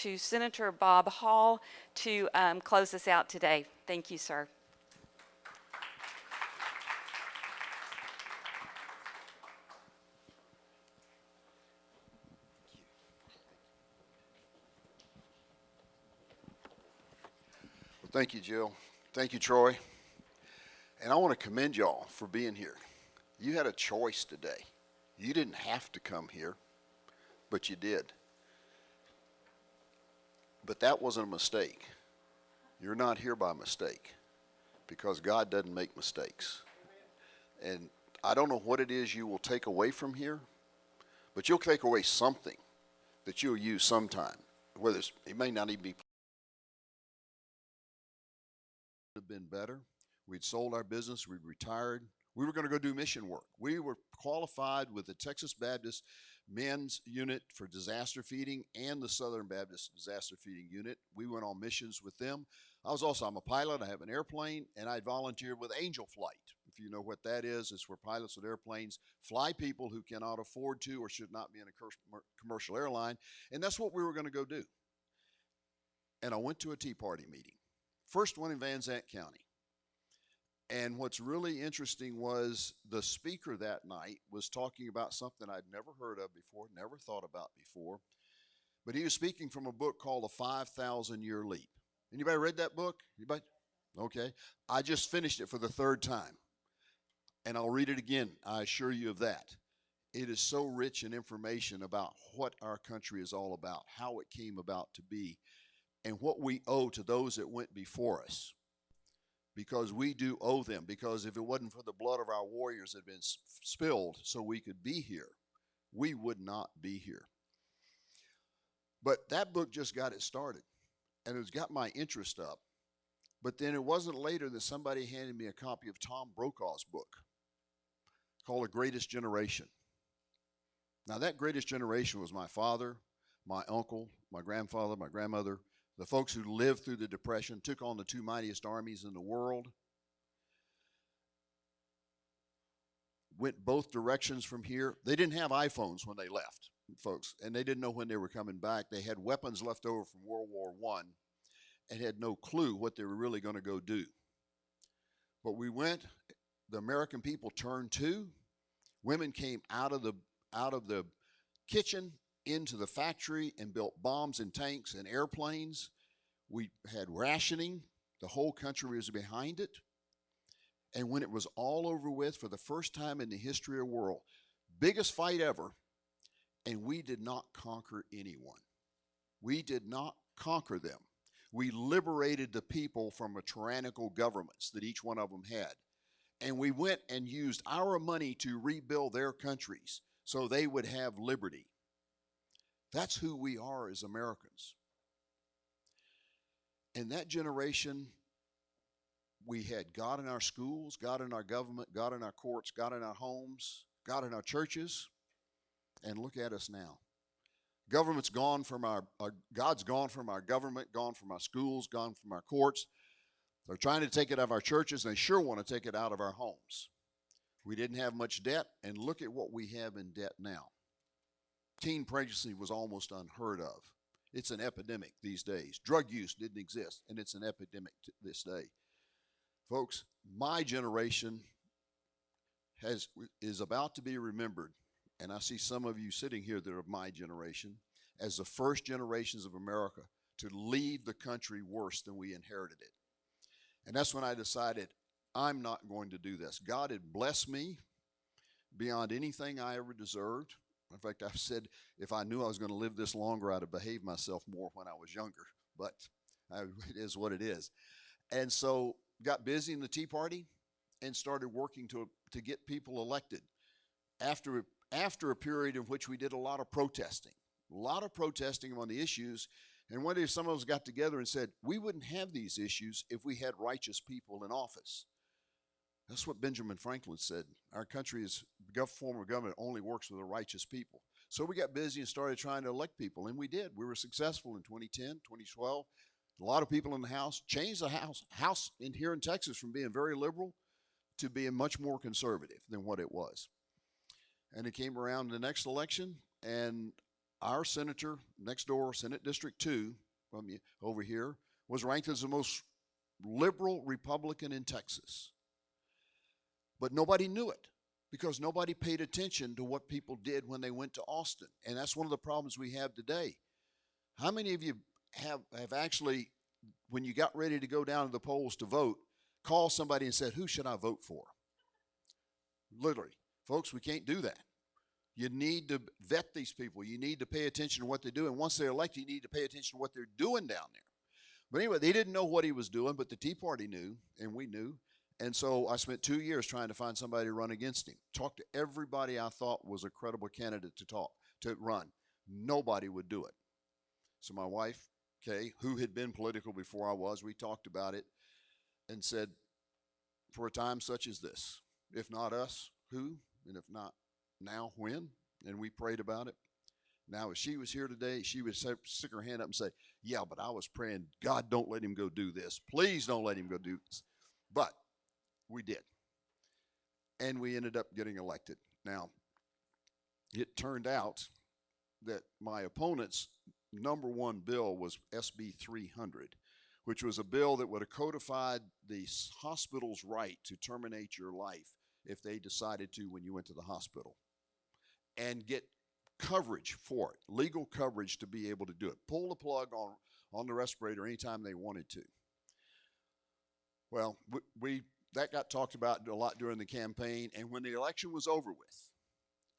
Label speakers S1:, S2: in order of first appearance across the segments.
S1: to Senator Bob Hall to close us out today. Thank you, sir.
S2: Well, thank you, Jill. Thank you, Troy. And I want to commend y'all for being here. You had a choice today. You didn't have to come here, but you did. But that wasn't a mistake. You're not here by mistake because God doesn't make mistakes. And I don't know what it is you will take away from here, but you'll take away something that you'll use sometime. Whether it may not even be have been better. We'd sold our business, we'd retired. We were going to go do mission work. We were qualified with the Texas Baptist Men's Unit for Disaster Feeding and the Southern Baptist Disaster Feeding Unit. We went on missions with them. I'm a pilot, I have an airplane, and I volunteered with Angel Flight. If you know what that is, it's where pilots with airplanes fly people who cannot afford to or should not be in a commercial airline. And that's what we were going to go do. And I went to a Tea Party meeting. First one in Van Zant County. And what's really interesting was the speaker that night was talking about something I'd never heard of before, never thought about before. But he was speaking from a book called The 5,000-Year Leap. Anybody read that book? Anybody? Okay. I just finished it for the third time. And I'll read it again. I assure you of that. It is so rich in information about what our country is all about, how it came about to be, and what we owe to those that went before us. Because we do owe them. Because if it wasn't for the blood of our warriors that had been spilled so we could be here, we would not be here. But that book just got it started. And it's got my interest up. But then it wasn't later that somebody handed me a copy of Tom Brokaw's book called The Greatest Generation. Now, that greatest generation was my father, my uncle, my grandfather, my grandmother, the folks who lived through the Depression, took on the two mightiest armies in the world, went both directions from here. They didn't have iPhones when they left, folks, and they didn't know when they were coming back. They had weapons left over from World War I and had no clue what they were really going to go do. But we went, the American people turned to, women came out of the kitchen into the factory and built bombs and tanks and airplanes. We had rationing. The whole country was behind it. And when it was all over with, for the first time in the history of the world, biggest fight ever, and we did not conquer anyone. We did not conquer them. We liberated the people from a tyrannical governments that each one of them had. And we went and used our money to rebuild their countries so they would have liberty. That's who we are as Americans. In that generation, we had God in our schools, God in our government, God in our courts, God in our homes, God in our churches. And look at us now. Government's gone from God's gone from our government, gone from our schools, gone from our courts. They're trying to take it out of our churches, and they sure want to take it out of our homes. We didn't have much debt, and look at what we have in debt now. Teen pregnancy was almost unheard of. It's an epidemic these days. Drug use didn't exist, and it's an epidemic this day. Folks, my generation is about to be remembered, and I see some of you sitting here that are of my generation, as the first generations of America to leave the country worse than we inherited it. And that's when I decided I'm not going to do this. God had blessed me beyond anything I ever deserved. In fact, I've said if I knew I was going to live this longer, I'd have behaved myself more when I was younger. But it is what it is. And so got busy in the Tea Party and started working to get people elected. After a period in which we did a lot of protesting on the issues. And one day some of us got together and said, we wouldn't have these issues if we had righteous people in office. That's what Benjamin Franklin said. Our country's form of government only works with the righteous people. So we got busy and started trying to elect people, and we did. We were successful in 2010, 2012. A lot of people in the House changed the House in here in Texas from being very liberal to being much more conservative than what it was. And it came around the next election, and our senator next door, Senate District 2, over here, was ranked as the most liberal Republican in Texas. But nobody knew it because nobody paid attention to what people did when they went to Austin. And that's one of the problems we have today. How many of you have actually, when you got ready to go down to the polls to vote, called somebody and said, who should I vote for? Literally. Folks, we can't do that. You need to vet these people. You need to pay attention to what they do. And once they're elected, you need to pay attention to what they're doing down there. But anyway, they didn't know what he was doing, but the Tea Party knew, and we knew. And so I spent 2 years trying to find somebody to run against him. Talked to everybody I thought was a credible candidate to run. Nobody would do it. So my wife, Kay, who had been political before I was, we talked about it and said, for a time such as this, if not us, who? And if not now, when? And we prayed about it. Now, if she was here today, she would stick her hand up and say, yeah, but I was praying, God, don't let him go do this. Please don't let him go do this. But we did. And we ended up getting elected. Now, it turned out that my opponent's number one bill was SB 300, which was a bill that would have codified the hospital's right to terminate your life if they decided to when you went to the hospital, and get coverage for it, legal coverage to be able to do it. Pull the plug on the respirator anytime they wanted to. Well, that got talked about a lot during the campaign, and when the election was over with,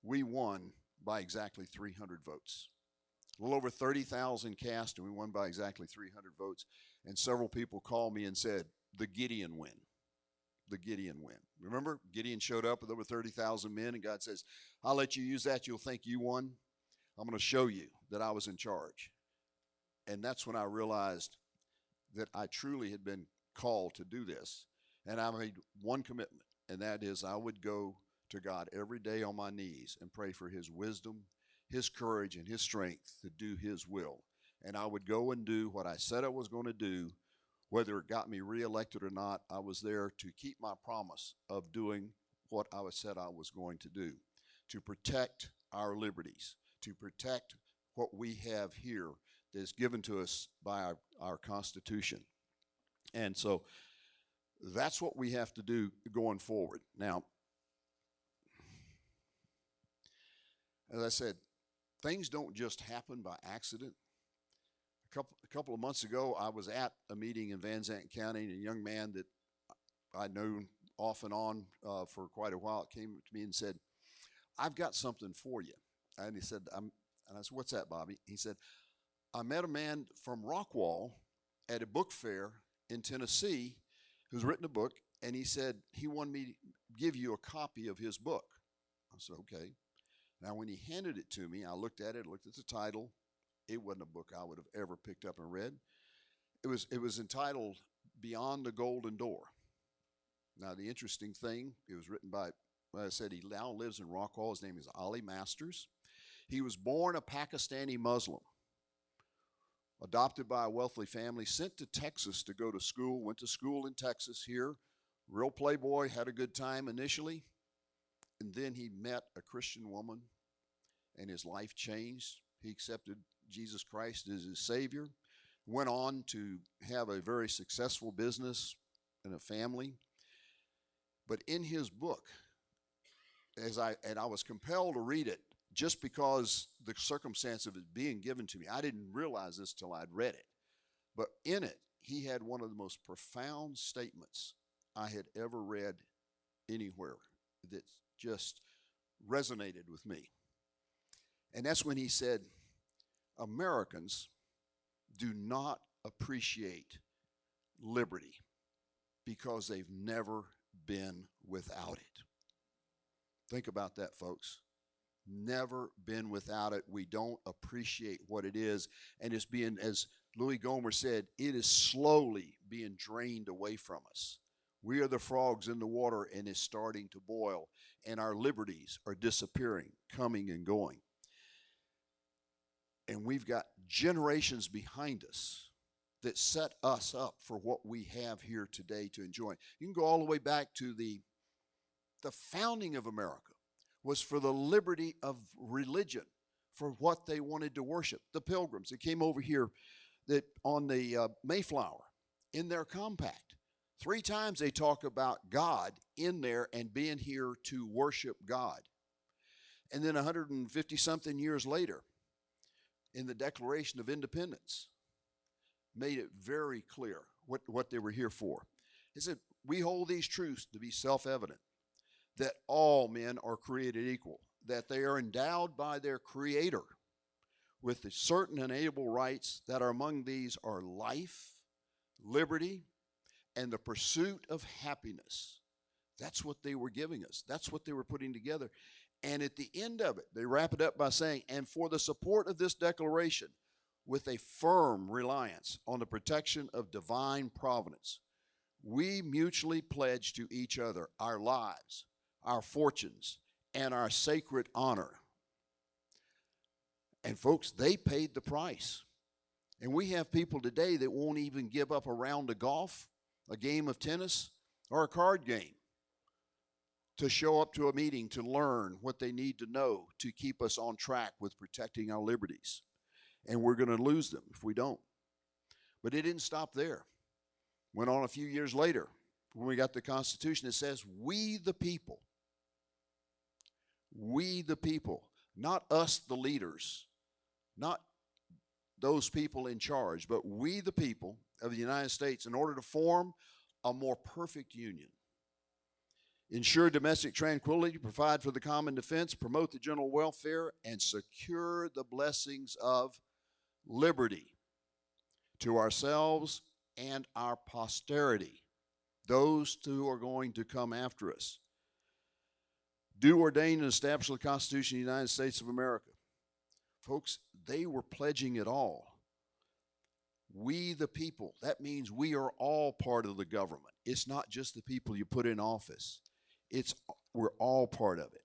S2: we won by exactly 300 votes. A little over 30,000 cast, and we won by exactly 300 votes. And several people called me and said, the Gideon win. The Gideon win. Remember, Gideon showed up with over 30,000 men, and God says, I'll let you use that. You'll think you won. I'm going to show you that I was in charge. And that's when I realized that I truly had been called to do this. And I made one commitment, and that is I would go to God every day on my knees and pray for his wisdom, his courage, and his strength to do his will. And I would go and do what I said I was going to do. Whether it got me reelected or not, I was there to keep my promise of doing what I said I was going to do, to protect our liberties, to protect what we have here that is given to us by our Constitution. And so that's what we have to do going forward. Now, as I said, things don't just happen by accident. A couple of months ago, I was at a meeting in Van Zandt County, and a young man that I knew off and on for quite a while came to me and said, I've got something for you. And he said, and I said, what's that, Bobby? He said, I met a man from Rockwall at a book fair in Tennessee who's written a book, and he said he wanted me to give you a copy of his book. I said, okay. Now, when he handed it to me, I looked at it, looked at the title. It wasn't a book I would have ever picked up and read. It was entitled Beyond the Golden Door. Now, the interesting thing, it was written by, like I said, he now lives in Rockwall. His name is Ali Masters. He was born a Pakistani Muslim, adopted by a wealthy family, sent to Texas to go to school, went to school in Texas here, real playboy, had a good time initially, and then he met a Christian woman, and his life changed. He accepted Jesus Christ as his Savior, went on to have a very successful business and a family. But in his book, I was compelled to read it just because the circumstance of it being given to me. I didn't realize this till I'd read it. But in it, he had one of the most profound statements I had ever read anywhere that just resonated with me. And that's when he said, Americans do not appreciate liberty because they've never been without it. Think about that, folks. Never been without it. We don't appreciate what it is. And it's being, as Louis Gomer said, it is slowly being drained away from us. We are the frogs in the water, and it's starting to boil. And our liberties are disappearing, coming and going. And we've got generations behind us that set us up for what we have here today to enjoy. You can go all the way back to the founding of America was for the liberty of religion, for what they wanted to worship. The Pilgrims that came over here that on the Mayflower in their compact. 3 times they talk about God in there and being here to worship God. And then 150 something years later, in the Declaration of Independence, made it very clear what they were here for. It said, we hold these truths to be self-evident, that all men are created equal, that they are endowed by their Creator with the certain and able rights, that are among these are life, liberty, and the pursuit of happiness. That's what they were giving us. That's what they were putting together. And at the end of it, they wrap it up by saying, and for the support of this declaration, with a firm reliance on the protection of divine providence, we mutually pledge to each other our lives, our fortunes, and our sacred honor. And folks, they paid the price. And we have people today that won't even give up a round of golf, a game of tennis, or a card game to show up to a meeting to learn what they need to know to keep us on track with protecting our liberties. And we're going to lose them if we don't. But it didn't stop there. Went on a few years later, when we got the Constitution, it says, we the people, not us the leaders, not those people in charge, but we the people of the United States, in order to form a more perfect union, ensure domestic tranquility, provide for the common defense, promote the general welfare, and secure the blessings of liberty to ourselves and our posterity, those who are going to come after us. Do ordain and establish the Constitution of the United States of America. Folks, they were pledging it all. We the people, that means we are all part of the government. It's not just the people you put in office. We're all part of it.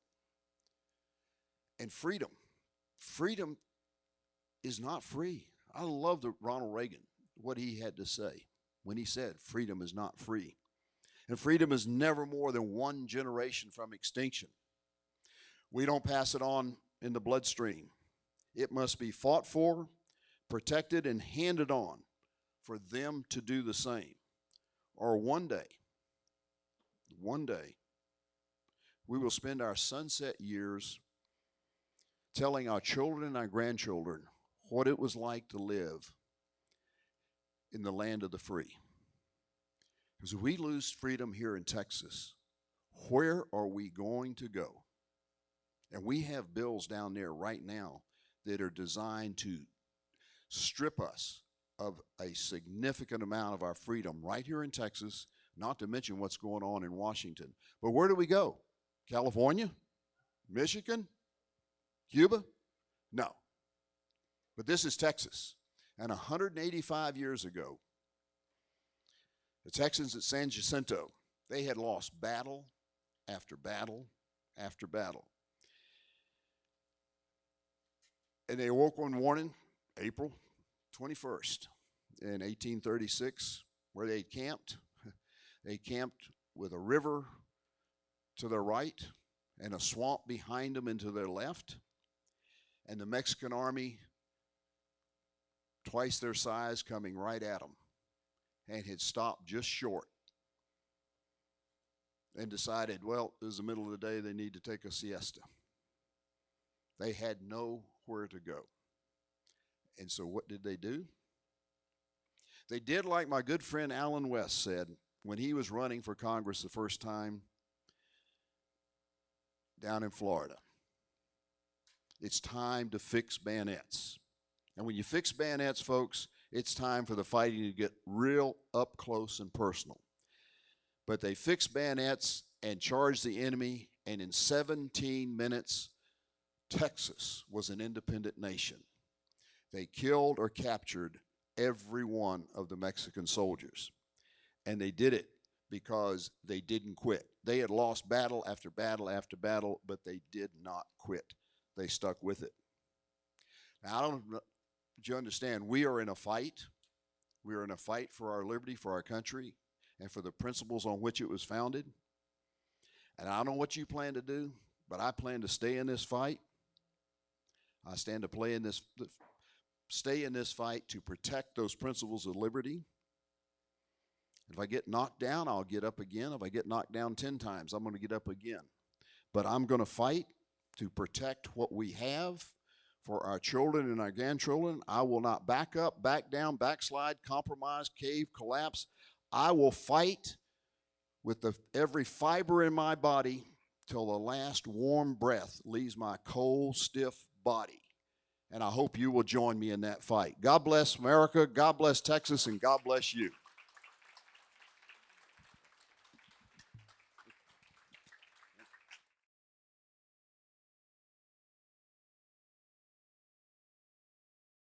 S2: And freedom is not free. I love Ronald Reagan, what he had to say when he said freedom is not free. And freedom is never more than one generation from extinction. We don't pass it on in the bloodstream. It must be fought for, protected, and handed on for them to do the same. Or one day, we will spend our sunset years telling our children and our grandchildren what it was like to live in the land of the free. Because if we lose freedom here in Texas, where are we going to go? And we have bills down there right now that are designed to strip us of a significant amount of our freedom right here in Texas, not to mention what's going on in Washington. But where do we go? California? Michigan? Cuba? No. But this is Texas. And 185 years ago, the Texans at San Jacinto, they had lost battle after battle after battle. And they awoke one morning, April 21st, in 1836, where they camped. They camped with a river to their right and a swamp behind them and to their left. And the Mexican army, twice their size, coming right at them, and had stopped just short and decided, well, it was the middle of the day, they need to take a siesta. They had nowhere to go. And so what did they do? They did like my good friend Alan West said when he was running for Congress the first time down in Florida. It's time to fix bayonets. And when you fix bayonets, folks, it's time for the fighting to get real up close and personal. But they fixed bayonets and charged the enemy, and in 17 minutes, Texas was an independent nation. They killed or captured every one of the Mexican soldiers. And they did it because they didn't quit. They had lost battle after battle after battle, but they did not quit. They stuck with it. Now, I don't know if you understand, we are in a fight. We are in a fight for our liberty, for our country, and for the principles on which it was founded. And I don't know what you plan to do, but I plan to stay in this fight. I stand to stay in this fight to protect those principles of liberty. If I get knocked down, I'll get up again. If I get knocked down 10 times, I'm going to get up again. But I'm going to fight to protect what we have for our children and our grandchildren. I will not back up, back down, backslide, compromise, cave, collapse. I will fight with every fiber in my body till the last warm breath leaves my cold, stiff body. And I hope you will join me in that fight. God bless America, God bless Texas, and God bless you.